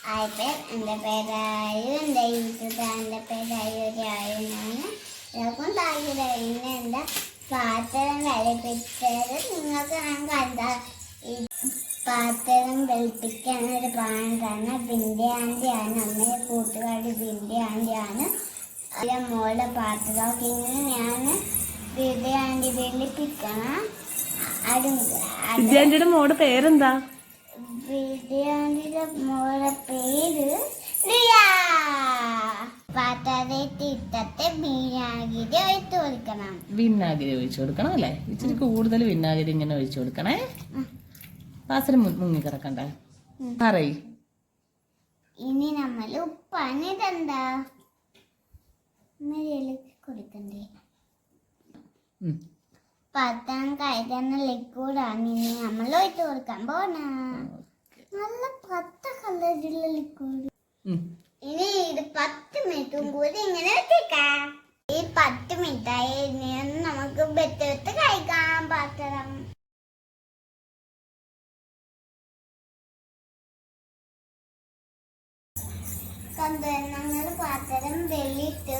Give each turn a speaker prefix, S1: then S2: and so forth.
S1: എൻ്റെ പേരായു, എൻ്റെ യൂട്യൂബിൻ്റെ പേരായു രായുനാണ്. എല്ലാവർക്കും താല്പര്യം. ഇന്ന് എൻ്റെ പാത്രം വെളുപ്പിച്ചത് നിങ്ങൾക്ക് ഞാൻ കണ്ട ഈ പാത്രം വെളുപ്പിക്കാനൊരു പാണ്ടാണ്. ബിന്ദി ആൻ്റിയാണ്, അമ്മയുടെ കൂട്ടുകാരി ബിന്ദി ആൻ്റിയാണ്. അതിൻ്റെ മോളുടെ പാത്രമൊക്കെ ഇന്ന് ഞാൻ ബിന്ദി ആൻ്റി വെളുപ്പിക്കണം.
S2: വിദ്യാന്റിയുടെ മോളുടെ പേരെന്താ?
S1: ബിരിയാണിയുടെ മോളുടെ പേര് പാത്രത്തിട്ടത്തെ വിനാഗിരി ഒഴിച്ചു കൊടുക്കണം.
S2: വിനാഗിരി ഒഴിച്ചു കൊടുക്കണം അല്ലേ? ഇച്ചിരി കൂടുതൽ വിനാഗിരി ഇങ്ങനെ ഒഴിച്ചു കൊടുക്കണേ. പാത്രം മുങ്ങി കിടക്കണ്ടേ? പറയ്.
S1: ഇനി നമ്മൾ ഉപ്പാണ് ഇതെന്താ കൊടുക്കണ്ടേ? പാത്രം കഴുകുന്ന ലിക്വിഡാണ് ഇനി നമ്മൾ ഒഴിച്ചു കൊടുക്കാൻ പോണ. നല്ല പച്ച കളറിലുള്ള ലിക്വിഡ്. ഇനി ഇത് 10 മിനിറ്റും കൂടി ഇങ്ങനെ വെച്ചേക്കാം. ഈ 10 മിനിറ്റായി നമുക്ക് വെച്ചെടുത്ത് കഴിക്കാം പാത്രം. ഞങ്ങൾ പാത്രം വെള്ളിയിട്ട്